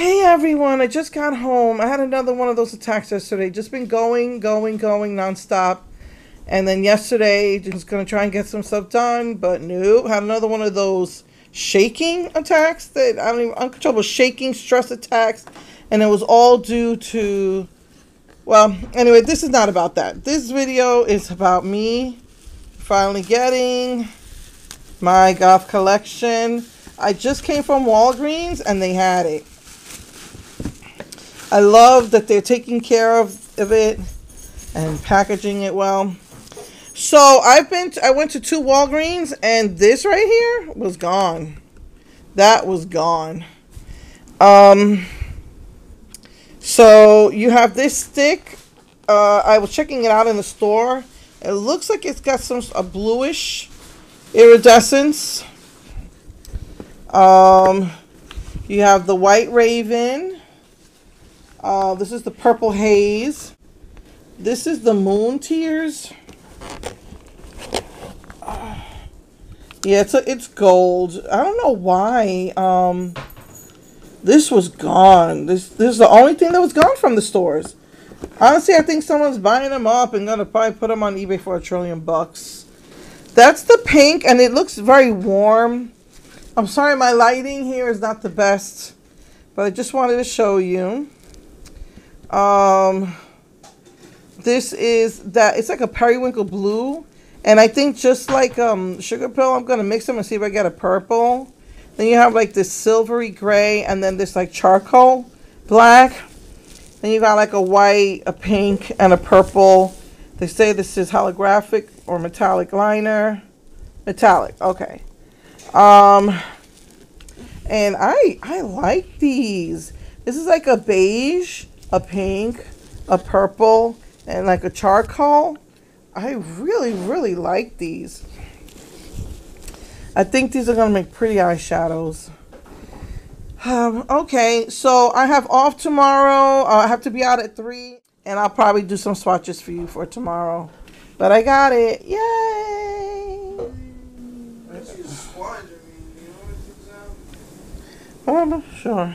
Hey everyone, I just got home. I had another one of those attacks yesterday. Just been going nonstop. And then yesterday, just gonna try and get some stuff done, but nope. Had another one of those shaking attacks that I don't even, uncontrollable shaking, stress attacks. And it was all due to, well, anyway, this is not about that. This video is about me finally getting my goth collection. I just came from Walgreens and they had it. I love that they're taking care of it and packaging it well. So I went to 2 Walgreens and this right here was gone. That was gone. So you have this stick. I was checking it out in the store. It looks like it's got a bluish iridescence. You have the white raven. This is the purple haze. This is the moon tears. Yeah, it's gold. I don't know why. This was gone. This is the only thing that was gone from the stores. Honestly, I think someone's buying them up and gonna probably put them on eBay for $1 trillion. That's the pink, and it looks very warm. I'm sorry, my lighting here is not the best, but I just wanted to show you. This is that. It's like a periwinkle blue, and I think just like sugar pill, I'm gonna mix them and see if I get a purple. Then you have like this silvery gray, and then this like charcoal black. Then you got like a white, a pink, and a purple. They say this is holographic or metallic liner. Metallic, okay. And I like these. This is like a beige, a pink, a purple, and like a charcoal. I really like these. I think these are gonna make pretty eyeshadows. Okay, so I have off tomorrow. I have to be out at 3, and I'll probably do some swatches for you for tomorrow. But I got it. Yay! That's your swatch, I mean, you know what it's about? Sure.